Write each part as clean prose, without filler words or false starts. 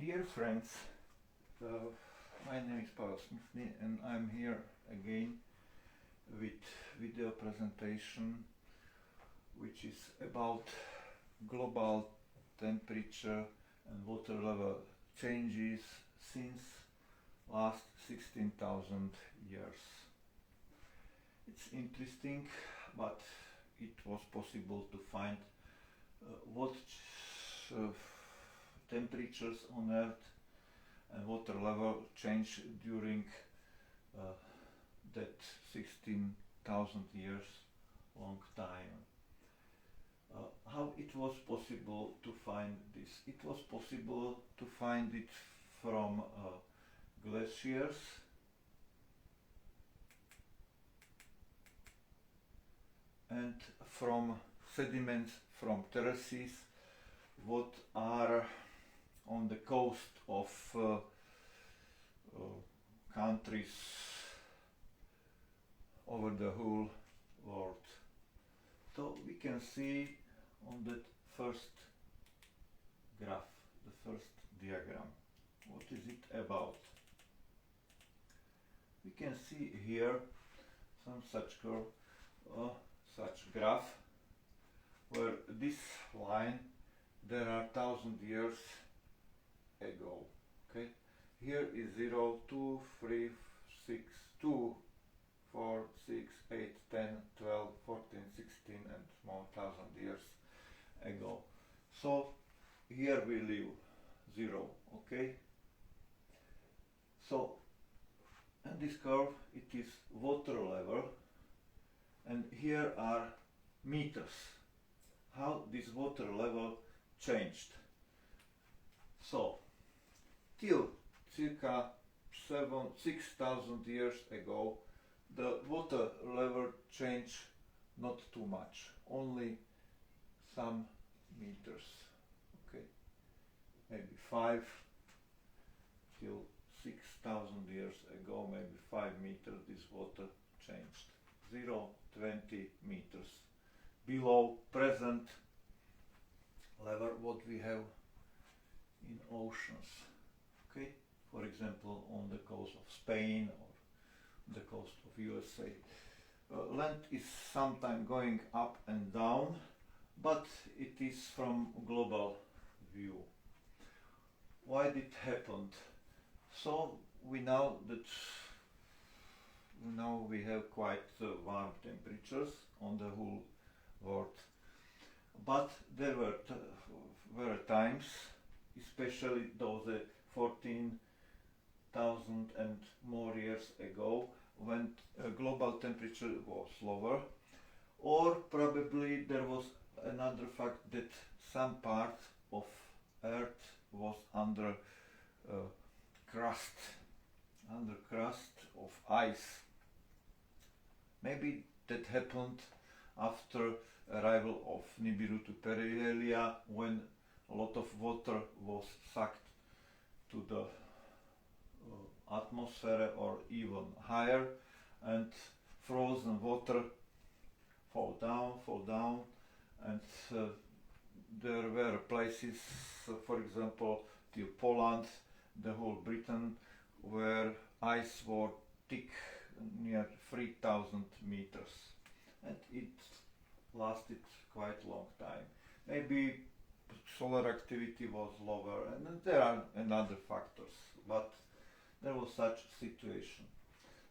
Dear friends, my name is Pavel Smithny and I'm here again with video presentation which is about global temperature and water level changes since last 16,000 years. It's interesting, but it was possible to find what temperatures on Earth and water level change during that 16,000 years long time. How it was possible to find this? It was possible to find it from glaciers, and from sediments from terraces what are on the coast of countries over the whole world. So we can see on that first graph, the first diagram, what is it about. We can see here some such curve, such graph, where this line there are 1,000 years ago. Okay, here is 0, 2, 3, 6, 2, 4, 6, 8, 10, 12, 14, 16 and more 1,000 years ago. So here we live 0. Okay, so and this curve, it is water level, and here are meters, how this water level changed. So till circa 6,000 years ago, the water level changed not too much, only some meters. Okay, maybe 5 till 6,000 years ago, maybe 5 meters this water changed. 0, 20 meters below present level what we have in oceans. Okay, for example on the coast of Spain or the coast of USA. Land is sometimes going up and down, but it is from global view. Why did it happen? So we know that now we have quite warm temperatures on the whole world, but there were times, especially those 14,000 and more years ago, when global temperature was lower, or probably there was another fact that some part of Earth was under crust of ice. Maybe that happened after arrival of Nibiru to perihelia, when a lot of water was sucked to the atmosphere or even higher, and frozen water fall down, and there were places, for example till Poland, the whole Britain, where ice was thick near 3,000 meters, and it lasted quite a long time. Maybe solar activity was lower, and there are another factors, but there was such situation.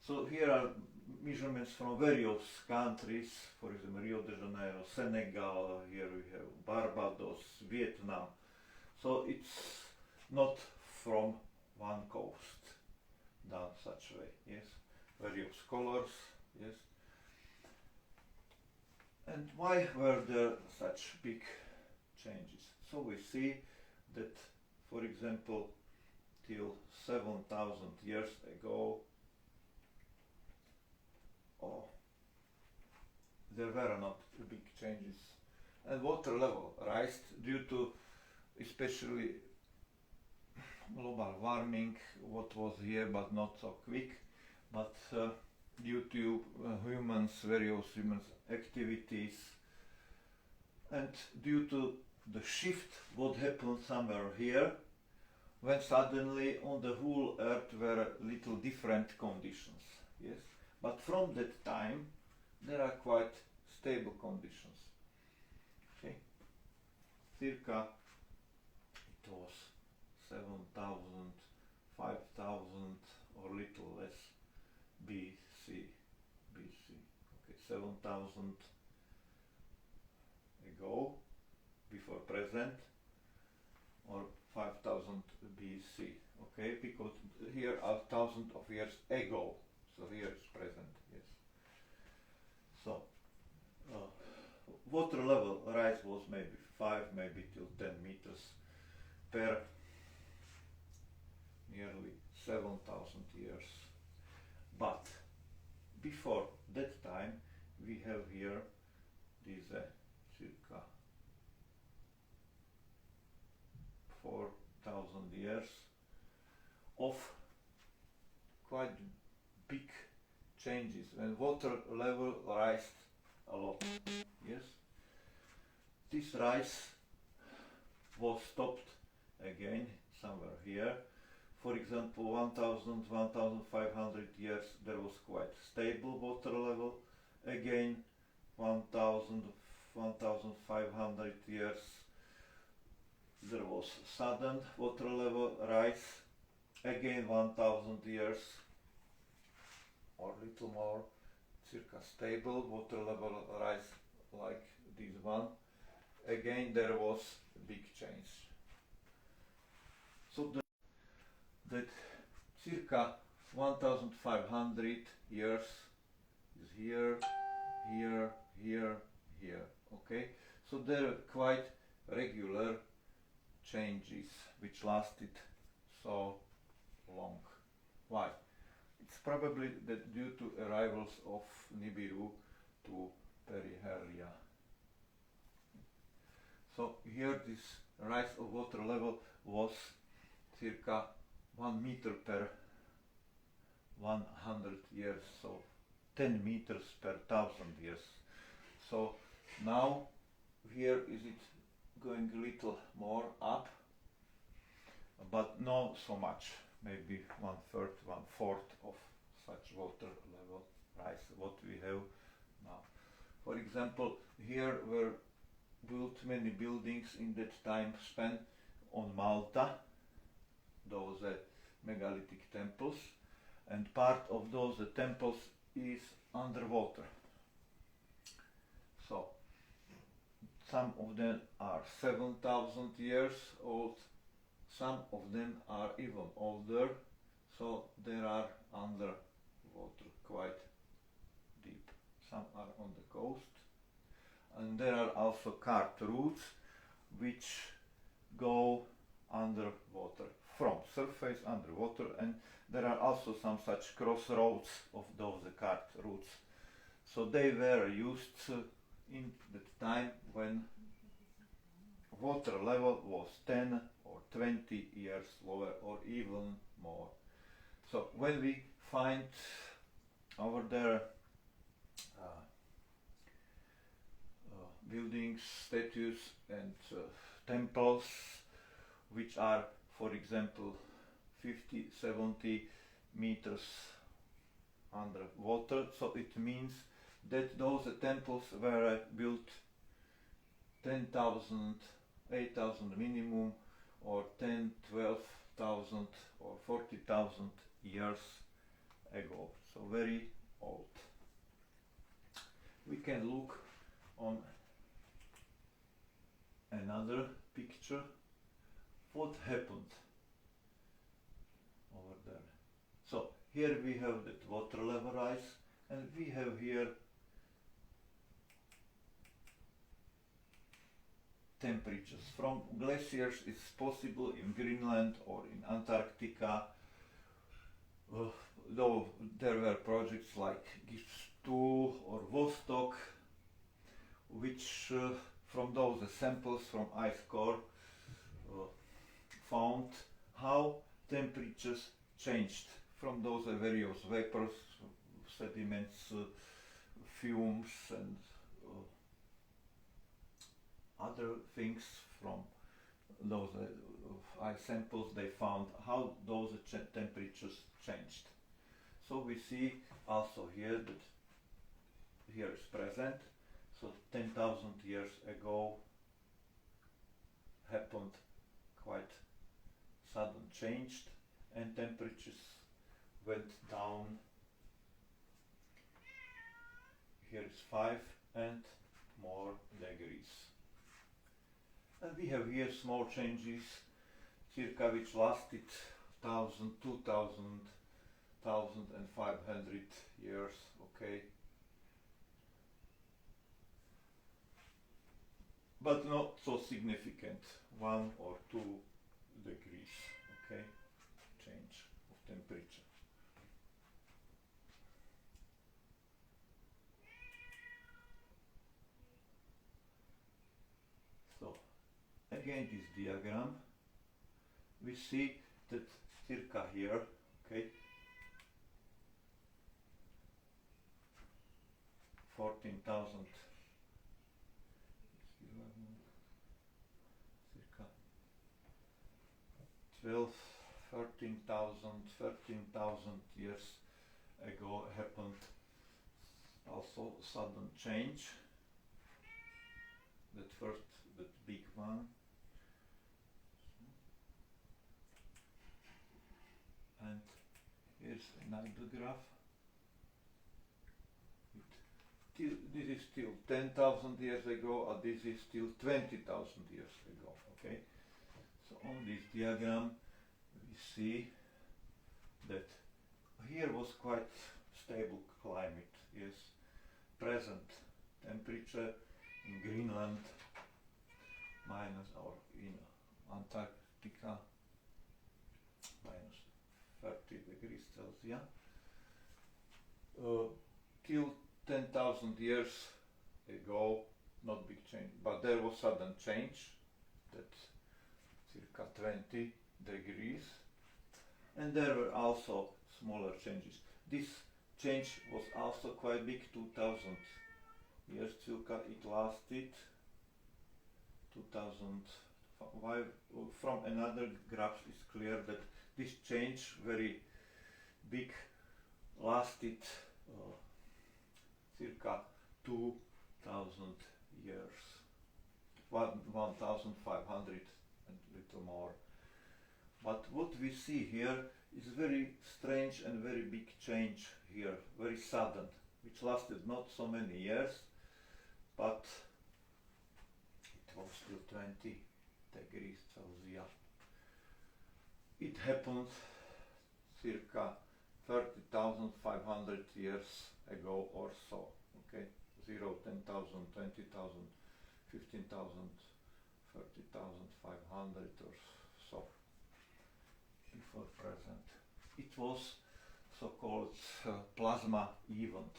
So here are measurements from various countries, for example Rio de Janeiro, Senegal, here we have Barbados, Vietnam. So it's not from one coast done such way, yes, various colors, yes. And why were there such big changes? So we see that, for example, till 7,000 years ago, there were not big changes, and water level rose due to especially global warming, what was here but not so quick, but due to various humans activities, and due to the shift what happened somewhere here, when suddenly on the whole Earth were little different conditions. Yes, but from that time there are quite stable conditions. Okay, circa it was 7,000, 5,000 or little less BC. Okay, 7,000 ago, before present, or 5,000 BC. Okay, because here are thousands of years ago, so here is present. Yes. So water level rise was maybe 5, maybe till 10 meters per nearly 7,000 years. But before that time we have here these circa 4,000 years of quite big changes when water level rised a lot. Yes, this rise was stopped again somewhere here. For example, 1,000, 1,500 years there was quite stable water level. Again, 1,000, 1,500 years there was sudden water level rise. Again, 1,000 years or little more, circa stable water level rise like this one. Again there was a big change. So that circa 1,500 years is here, here, here, here. Okay, so there are quite regular changes which lasted so long. Why? It's probably that due to arrivals of Nibiru to Perihelia. So here this rise of water level was circa 1 meter per 100 years, so 10 meters per 1,000 years. So now here is it going a little more up, but not so much, maybe 1/3, 1/4 of such water level rise what we have now. For example, here were built many buildings in that time span on Malta, those megalithic temples, and part of those temples is underwater. So some of them are 7,000 years old, some of them are even older, so they are underwater quite deep. Some are on the coast, and there are also carved routes which go underwater, from surface underwater, and there are also some such crossroads of those carved routes. So they were used in the time when water level was 10 or 20 years lower or even more. So when we find over there buildings, statues and temples which are, for example, 50, 70 meters underwater, so it means that those temples were built 10,000, 8,000 minimum, or 10, 12,000 or 40,000 years ago, so very old. We can look on another picture. What happened over there? So here we have that water level rise, and we have here temperatures. From glaciers it's possible in Greenland or in Antarctica, though there were projects like GIS2 or VOSTOK, which from those samples from ice core found how temperatures changed from those various vapors, sediments, fumes and other things from those eye samples, they found how those temperatures changed. So we see also here that here is present. So 10,000 years ago happened quite sudden change, and temperatures went down. Here is 5 and more degrees. And we have here small changes, circa which lasted 1000, 2000, 1500 years, okay. But not so significant, 1 or 2 degrees, okay, change of temperature. So, again this diagram, we see that circa here, okay, 14,000, circa 12, 13,000 years ago happened also sudden change. That first, that big one. And here's another graph. This is still 10,000 years ago, and this is still 20,000 years ago. Okay. So on this diagram, we see that here was quite stable climate. Yes, present temperature in Greenland minus, or in Antarctica minus 30 degrees Celsius. Till 10,000 years ago, not big change, but there was sudden change, that's circa 20 degrees, and there were also smaller changes. This change was also quite big, 2000 years circa, it lasted 2005. From another graph it's clear that this change, very big, lasted circa 2000 years, 1500 and little more. But what we see here is very strange and very big change here, very sudden, which lasted not so many years, but it was still 20 degrees Celsius. It happened circa 30,500 years ago or so, okay? 0, 10,000, 20,000, 15,000, 30,500 or so before present. It was so-called plasma event.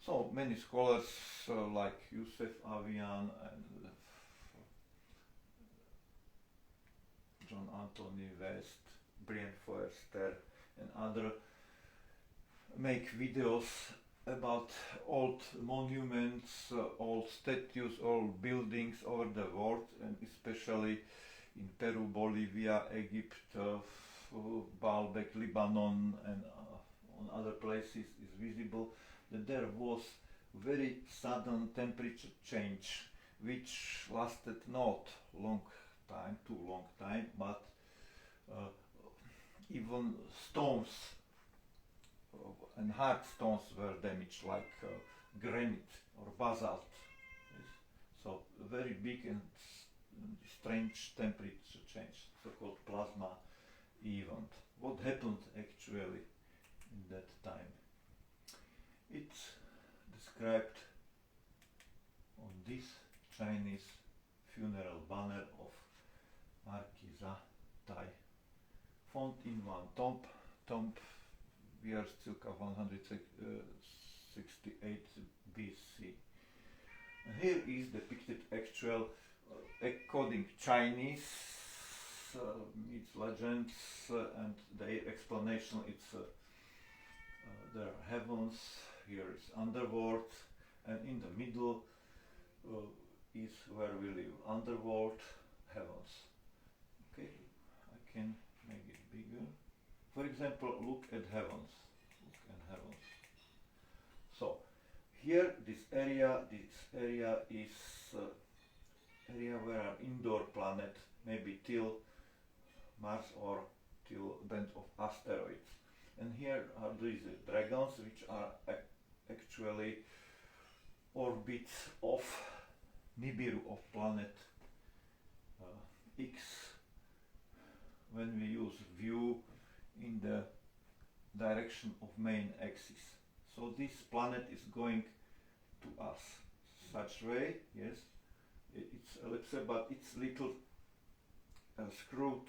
So many scholars like Joseph Avian and John Anthony West, Brian Foerster and other make videos about old monuments, old statues, old buildings over the world, and especially in Peru, Bolivia, Egypt, Baalbek, Lebanon, and on other places is visible that there was very sudden temperature change, which lasted not long time, too long time, but even stones and hard stones were damaged, like granite or basalt. Yes. So very big and strange temperature change, so-called plasma event. What happened actually in that time? It's described on this Chinese funeral banner of Markiza Tai, found in one tomb years circa 168 BC. And here is depicted actual, according Chinese, its legends and their explanation. It's there are heavens, here is underworld, and in the middle is where we live, underworld, heavens. For example, look at heavens. So here this area is area where are indoor planet, maybe till Mars or till band of asteroids. And here are these dragons, which are actually orbits of Nibiru, of planet X, when we use view in the direction of main axis. So this planet is going to us such way, yes, it's ellipse, but it's little screwed,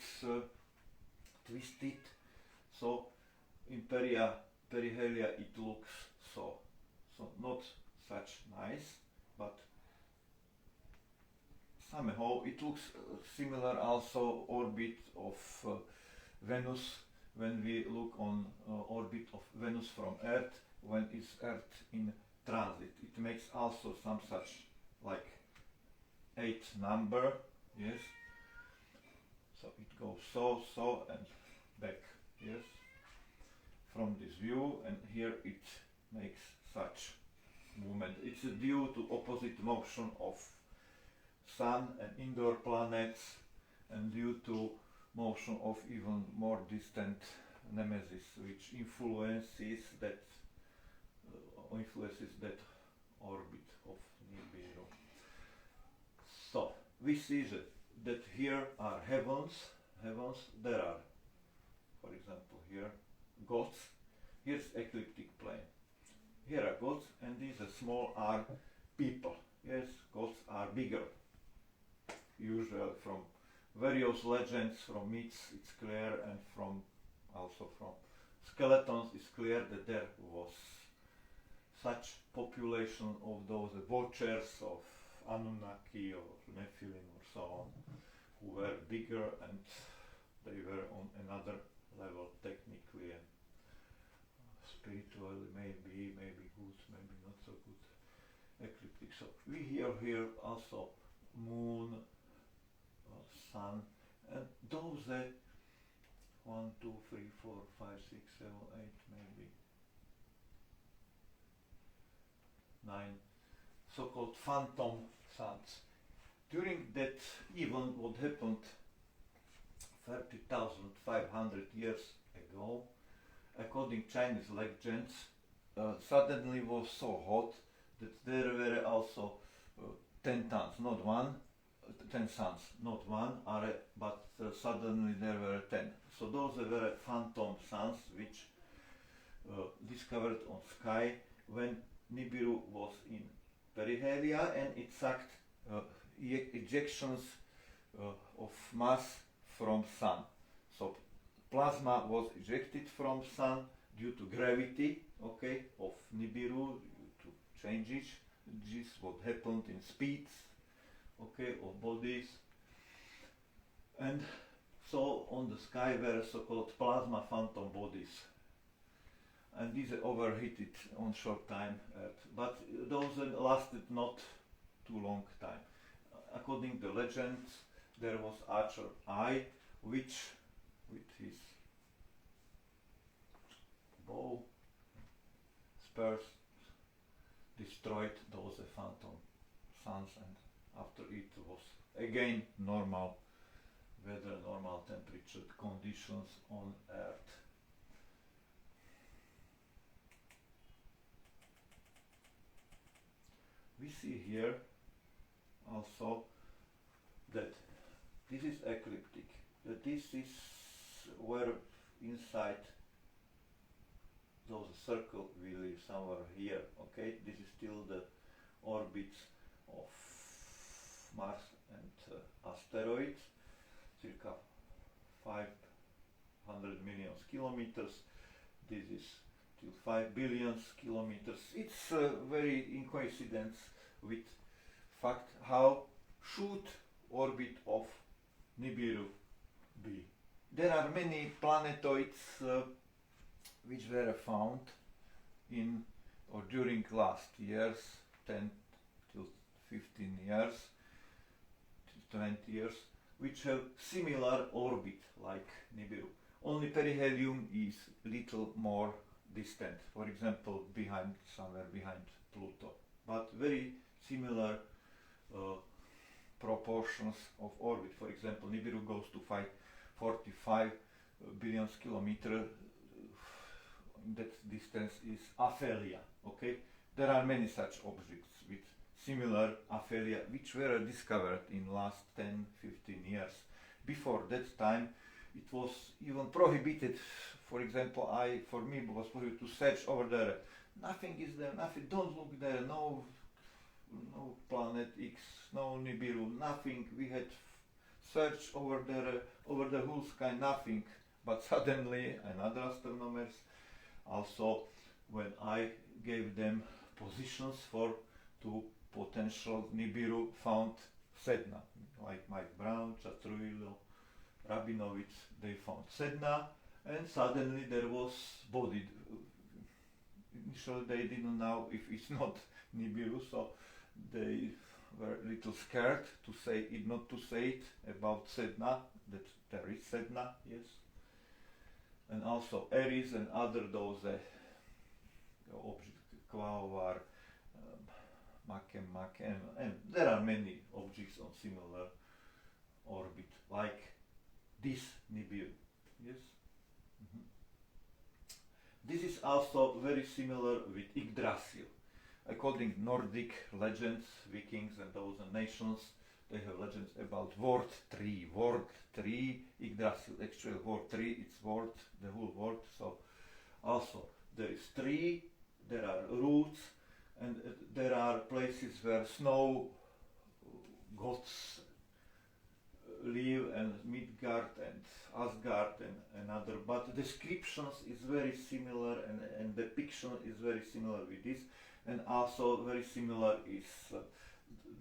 twisted, so in perihelia it looks so not such nice, but somehow it looks similar also orbit of Venus, when we look on orbit of Venus from Earth, when is Earth in transit. It makes also some such like 8 number, yes. So it goes so and back, yes, from this view, and here it makes such movement. It's due to opposite motion of Sun and indoor planets, and due to motion of even more distant nemesis, which influences that orbit of Nibiru. So we see that here are heavens. There are, for example, here gods. Here's ecliptic plane. Here are gods, and these are small are people. Yes, gods are bigger. Usually from various legends, from myths, it's clear, and also from skeletons, it's clear that there was such population of those watchers of Anunnaki or Nephilim or so on, who were bigger, and they were on another level technically and spiritually, maybe good, maybe not so good, ecliptic. So we here also moon, sun, and those 1, 2, 3, 4, 5, 6, 7, 8, maybe 9 so-called phantom suns. During that event, what happened 30,500 years ago, according Chinese legends, suddenly was so hot that there were also 10 tons, not one, 10 suns, not one, but suddenly there were 10. So those were phantom suns which discovered on sky when Nibiru was in perihelia, and it sucked ejections of mass from sun. So plasma was ejected from sun due to gravity, okay, of Nibiru, due to changes. This is what happened in speeds, okay, of bodies. And so on the sky were so-called plasma phantom bodies, and these overheated on short time, but those lasted not too long time. According to legends, there was Archer Eye, which with his bow spears destroyed those phantom suns, and after it was again normal weather, normal temperature conditions on Earth. We see here also that this is ecliptic, that this is where inside those circle we live somewhere here, okay? This is still the orbits of Mars and asteroids, circa 500 million kilometers. This is till 5 billion kilometers. It's very in coincidence with fact how should orbit of Nibiru be. There are many planetoids which were found in or during last years, 10 to 15 years, 20 years, which have similar orbit like Nibiru. Only perihelion is little more distant, for example, somewhere behind Pluto, but very similar proportions of orbit. For example, Nibiru goes to 45 billion kilometers. That distance is aphelia. Okay, there are many such objects with similar aphelia which were discovered in last 10-15 years. Before that time, it was even prohibited. For example, for me was prohibited to search over there. Nothing is there. Nothing. Don't look there. No planet X. No Nibiru. Nothing. We had searched over there, over the whole sky. Nothing. But suddenly, another astronomers, also when I gave them positions for two potential Nibiru, found Sedna, like Mike Brown, Chatruilo, Rabinovich, they found Sedna, and suddenly there was body. Initially they didn't know if it's not Nibiru, so they were a little scared to say it, not to say it about Sedna, that there is Sedna, yes. And also Eris and other those objects, Quaoar, Makem, and there are many objects on similar orbit, like this Nibiru, yes. This is also very similar with Yggdrasil. According Nordic legends, Vikings and those nations, they have legends about World 3, Yggdrasil, actually World 3, it's world, the whole world. So also there is tree, there are roots, and there are places where snow gods live, and Midgard and Asgard and other, but descriptions is very similar, and depiction is very similar with this, and also very similar is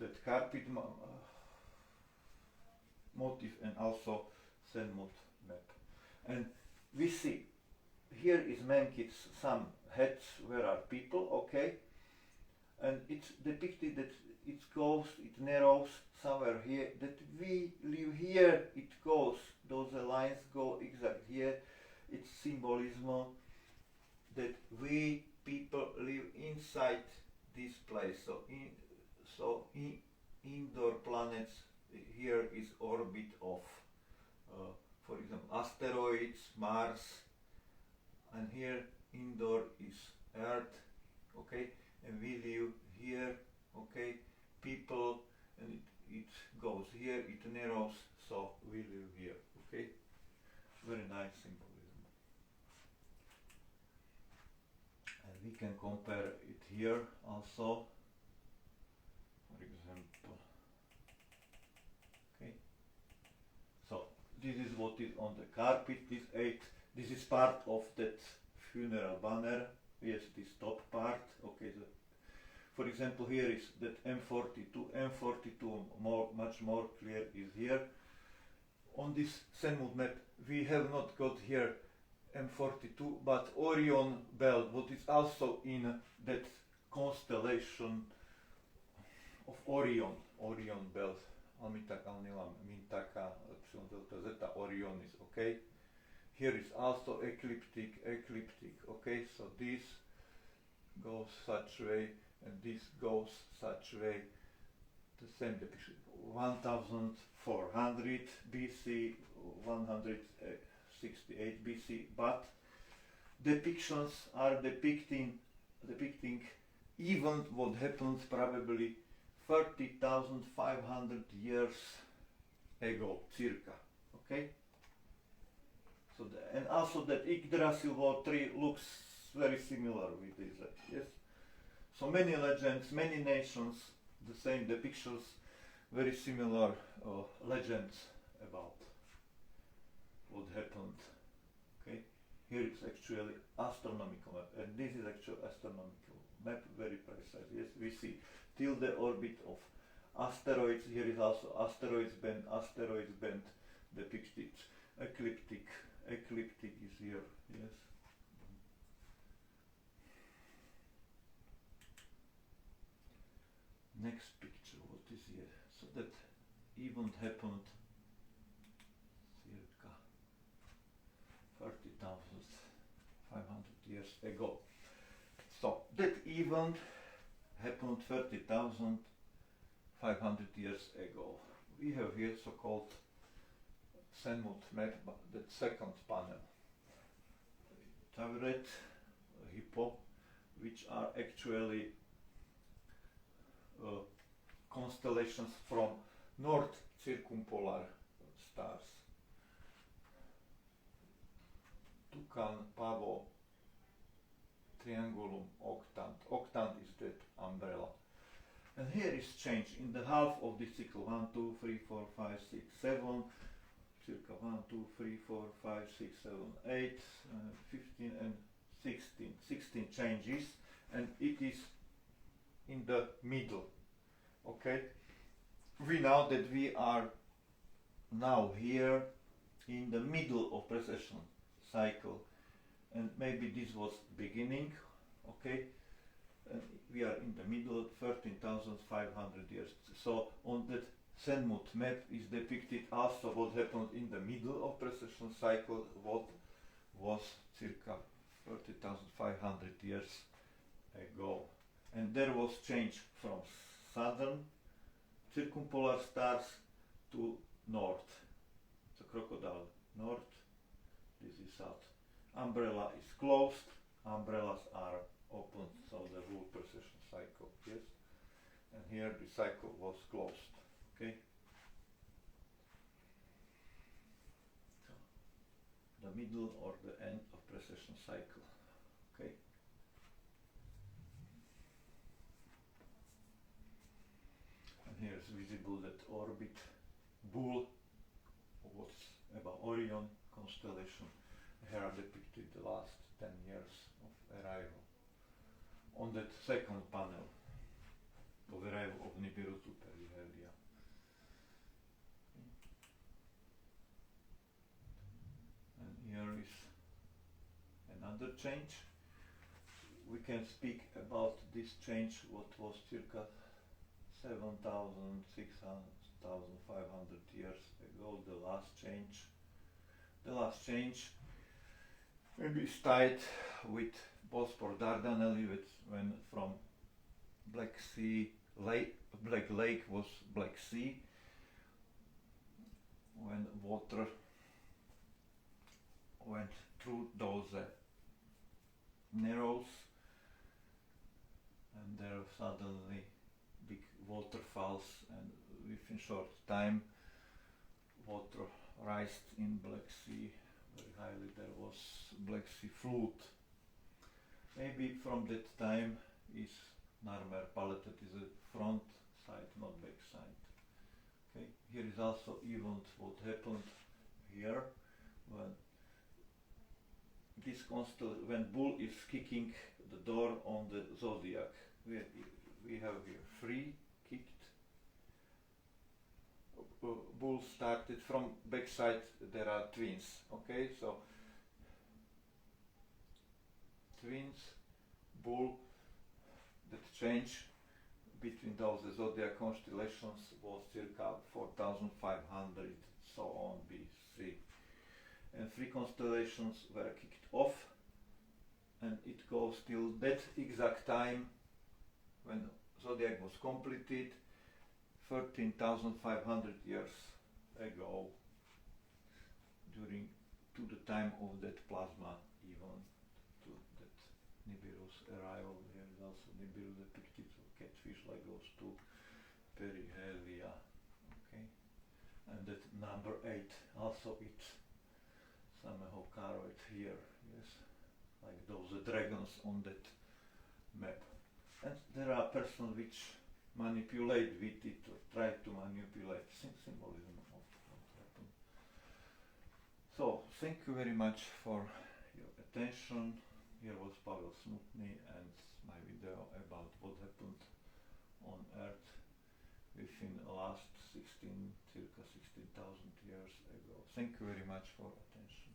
that carpet motif, and also Senmut map. And we see here is Menkit's some heads where are people, okay, and it's depicted that it goes, it narrows somewhere here, that we live here, it goes, those lines go exactly here. It's symbolism that we people live inside this place. So indoor planets, here is orbit of, for example, asteroids, Mars, and here indoor is Earth, okay, and we live here, okay, people, and it goes here, it narrows, so we live here, okay, very nice symbolism. And we can compare it here also, for example, okay, so this is what is on the carpet, this is part of that funeral banner, yes, this top part, okay. For example, here is that M42 much more clear is here. On this Senmut map we have not got here M42, but Orion belt, what is also in that constellation of Orion belt, Almitaka, Alnilam, Mintaka, Epsilon Delta Zeta, Orion is okay. Here is also ecliptic, okay, so this goes such way, and this goes such way, the same depiction, 1400 BC, 168 BC, but depictions are depicting event what happened probably 30,500 years ago, circa, okay? So and also that Iggdrasil-World 3 looks very similar with this, yes? So many legends, many nations, the same depictions, very similar legends about what happened. Okay, here it's actually astronomical map, and this is actually astronomical map, very precise. Yes, we see till the orbit of asteroids. Here is also asteroids band depicted. Ecliptic is here. Yes. Next picture, what is here? So that event happened circa 500 years ago. So that event happened 30,500 years ago. We have here so-called Senmut map, that second panel. Tavret, Hippo, which are actually constellations from north circumpolar stars. Tucan, Pavo, Triangulum, Octant. Octant is that umbrella. And here is change in the half of this cycle. 1, 2, 3, 4, 5, 6, 7. Circa 1, 2, 3, 4, 5, 6, 7, 8, 15 and 16. 16 changes, and it is in the middle. Okay? We know that we are now here in the middle of precession cycle, and maybe this was beginning. Okay? And we are in the middle, 13,500 years. So on that Senmut map is depicted also what happened in the middle of precession cycle, what was circa 30,500 years ago. And there was change from southern circumpolar stars to north. The crocodile north, this is south. Umbrella is closed, umbrellas are open, so the whole precession cycle, yes. And here the cycle was closed. Okay. So, the middle or the end of precession cycle. Okay. And here is visible that orbit bull, what's about Orion constellation. Here are depicted the last 10 years of arrival. On that second panel of arrival of Nibiru to perihelia. And here is another change. We can speak about this change, what was circa 7,600,500 years ago, the last change. The last change maybe is tied with Bospor-Dardanelles, when from Black Sea Lake, Black Lake was Black Sea, when water went through those narrows, and there are suddenly big waterfalls, and within short time water rised in Black Sea very highly. There was Black Sea flood. Maybe from that time is Narmer paletted is a front side, not back side. Okay, here is also event what happened here when this when bull is kicking the door on the zodiac. We have here 3 kicked. Bull started from backside. There are twins. Okay, so twins, bull. That change between those zodiac constellations was circa 4,500, so on BC. And 3 constellations were kicked off, and it goes till that exact time when zodiac was completed, 13,500 years ago, to the time of that plasma event, to that Nibiru's arrival. Here is also Nibiru depicted, so catfish like goes to perihelia. Okay, and that number 8 also it somehow carved here, yes, like those dragons on that map. And there are persons which manipulate with it, or try to manipulate symbolism of what happened. So, thank you very much for your attention. Here was Pavel Smutny and my video about what happened on Earth within the last circa 16,000 years ago. Thank you very much for attention.